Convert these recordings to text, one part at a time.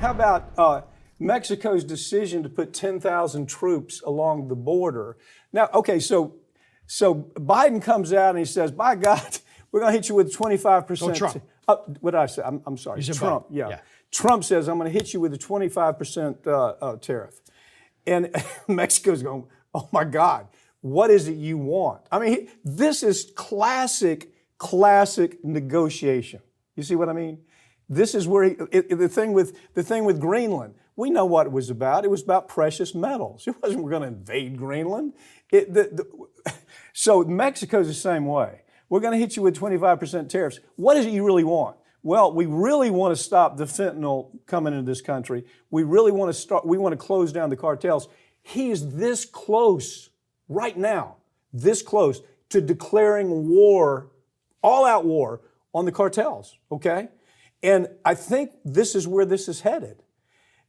How about Mexico's decision to put 10,000 troops along the border? Now, okay, so Biden comes out and he says, by God, we're going to hit you with 25%. Oh, Trump. What did I say? I'm sorry. You said Trump, Biden. yeah. Trump says, I'm going to hit you with a 25% tariff. And Mexico's going, oh my God, what is it you want? I mean, this is classic negotiation. You see what I mean? This is where the thing with Greenland. We know what it was about. It was about precious metals. It wasn't we're going to invade Greenland. So Mexico's the same way. We're going to hit you with 25% tariffs. What is it you really want? Well, we really want to stop the fentanyl coming into this country. We really want to close down the cartels. He is this close right now, this close to declaring war, all-out war on the cartels, okay? And I think this is where this is headed.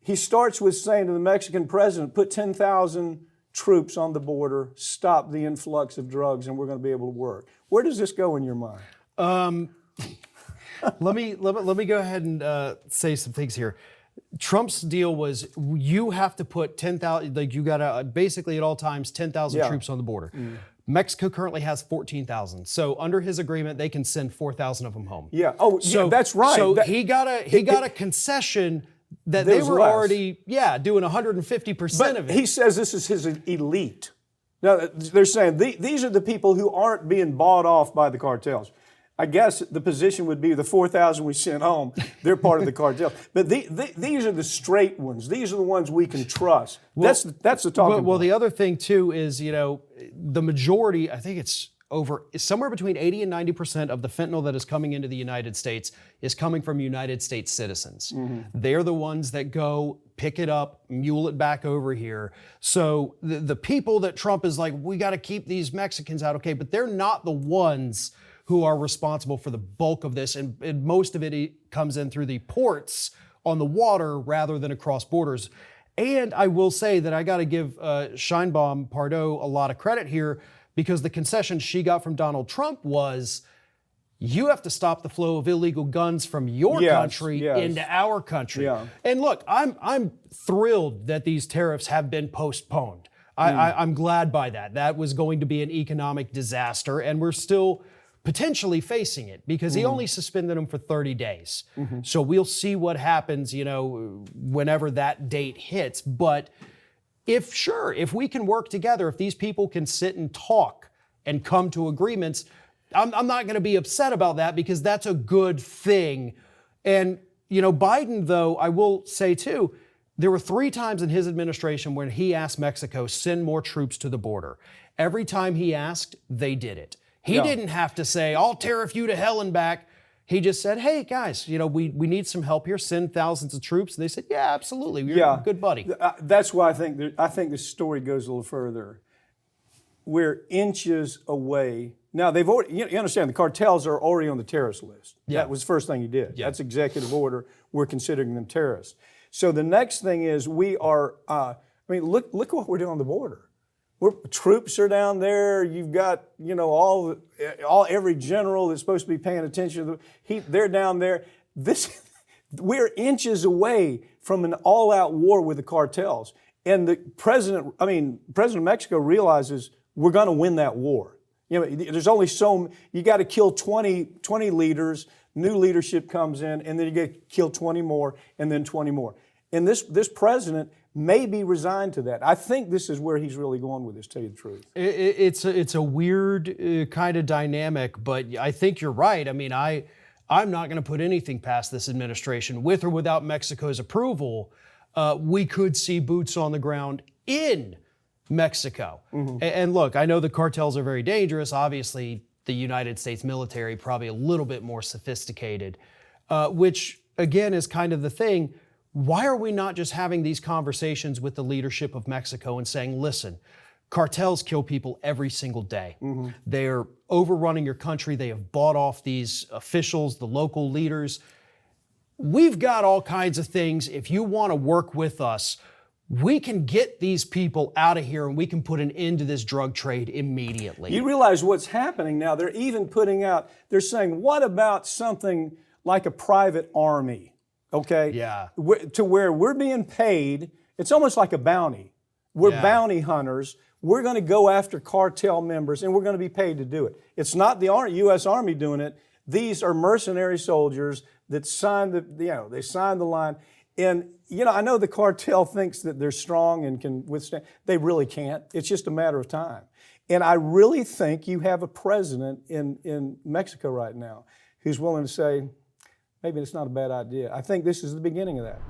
He starts with saying to the Mexican president, put 10,000 troops on the border, stop the influx of drugs, and we're going to be able to work. Where does this go in your mind? Let me go ahead and say some things here. Trump's deal was you have to put 10,000, like you got to basically at all times 10,000 troops on the border. Mexico currently has 14,000. So under his agreement, they can send 4,000 of them home. Yeah. Oh, so, yeah, that's right. So he got a concession that they were already doing 150% of it. He says this is his elite. Now they're saying these are the people who aren't being bought off by the cartels. I guess the position would be the 4,000 we sent home, they're part of the cartel. But these are the straight ones. These are the ones we can trust. Well, that's the talking point. Well, the other thing, too, is, the majority, I think it's somewhere between 80 and 90% of the fentanyl that is coming into the United States is coming from United States citizens. Mm-hmm. They're the ones that go pick it up, mule it back over here. So the people that Trump is like, we got to keep these Mexicans out, okay, but they're not the ones who are responsible for the bulk of this, and most of it comes in through the ports on the water rather than across borders. And I will say that I got to give Sheinbaum Pardo a lot of credit here, because the concession she got from Donald Trump was, you have to stop the flow of illegal guns from your country into our country. Yeah. And look, I'm thrilled that these tariffs have been postponed. I'm glad by that. That was going to be an economic disaster, and we're still potentially facing it, because he only suspended them for 30 days. Mm-hmm. So we'll see what happens, whenever that date hits. But if we can work together, if these people can sit and talk and come to agreements, I'm not going to be upset about that, because that's a good thing. And, Biden, though, I will say too, there were 3 times in his administration when he asked Mexico, send more troops to the border. Every time he asked, they did it. He didn't have to say, I'll tariff you to hell and back. He just said, hey, guys, we need some help here. Send thousands of troops. And they said, yeah, absolutely. You're a good buddy. That's why I think this story goes a little further. We're inches away. Now, they've already, you understand, the cartels are already on the terrorist list. Yeah. That was the first thing he did. Yeah. That's executive order. We're considering them terrorists. So the next thing is we are, look what we're doing on the border. Troops are down there. You've got, every general that's supposed to be paying attention. They're down there. We're inches away from an all-out war with the cartels. And the President of Mexico realizes we're going to win that war. There's only you got to kill 20 leaders. New leadership comes in, and then you get to kill 20 more, and then 20 more. And this president may be resigned to that. I think this is where he's really going with this, to tell you the truth. It's a weird kind of dynamic, but I think you're right. I'm not going to put anything past this administration. With or without Mexico's approval, we could see boots on the ground in Mexico. Mm-hmm. And look, I know the cartels are very dangerous. Obviously, the United States military probably a little bit more sophisticated, which again is kind of the thing. Why are we not just having these conversations with the leadership of Mexico and saying, listen, cartels kill people every single day. Mm-hmm. They're overrunning your country. They have bought off these officials, the local leaders. We've got all kinds of things. If you want to work with us, we can get these people out of here and we can put an end to this drug trade immediately. You realize what's happening now. They're even they're saying, what about something like a private army? okay? Yeah. To where we're being paid, it's almost like a bounty. We're Yeah. bounty hunters. We're going to go after cartel members, and we're going to be paid to do it. It's not the U.S. Army doing it. These are mercenary soldiers that signed they signed the line. And, I know the cartel thinks that they're strong and can withstand. They really can't. It's just a matter of time. And I really think you have a president in Mexico right now who's willing to say, maybe it's not a bad idea. I think this is the beginning of that.